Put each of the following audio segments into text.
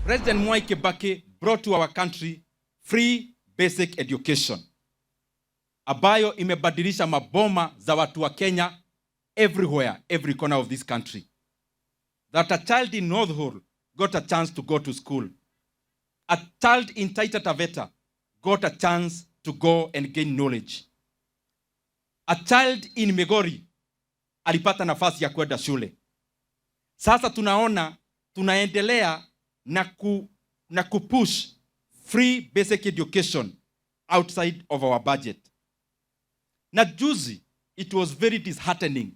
President Mwai Kibaki brought to our country free basic education, ambayo imebadilisha maboma za watu wa Kenya everywhere, every corner of this country. That a child in North Horr got a chance to go to school. A child in Taita Taveta got a chance to go and gain knowledge. A child in Migori alipata nafasi ya kwenda shule. Sasa tunaona tunaendelea na kupush free basic education outside of our budget. Na juzi, it was very disheartening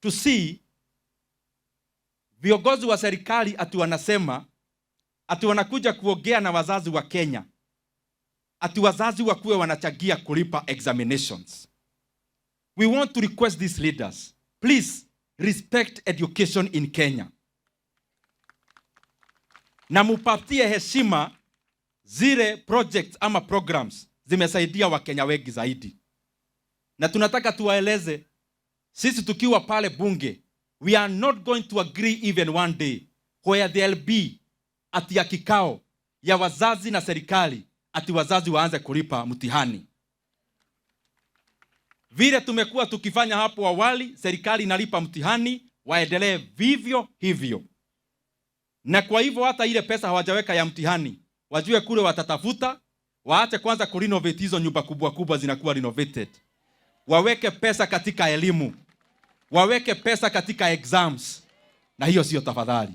to see viongozi wa serikali ati wanasema ati wanakuja kuongea na wazazi wa Kenya ati wazazi wakuwe wanachagia kulipa examinations. We want to request these leaders, please respect education in Kenya. Na mupatie heshima zile projects ama programs zimesaidia Wakenya wengi zaidi. Na tunataka tuwaeleze, sisi tukiwa pale bunge, we are not going to agree even one day where there'll be ati ya kikao ya wazazi na serikali ati wazazi waanze kulipa mtihani. Vile tumekuwa tukifanya hapo awali, serikali inalipa mtihani, waendelee vivyo hivyo. Na kwa hivyo hata ile pesa hawajaweka ya mtihani, wajue kule watatafuta, waache kwanza kurenovate hizo nyumba kubwa kubwa zinakuwa renovated. Waweke pesa katika elimu, waweke pesa katika exams, na hiyo sio tafadhali.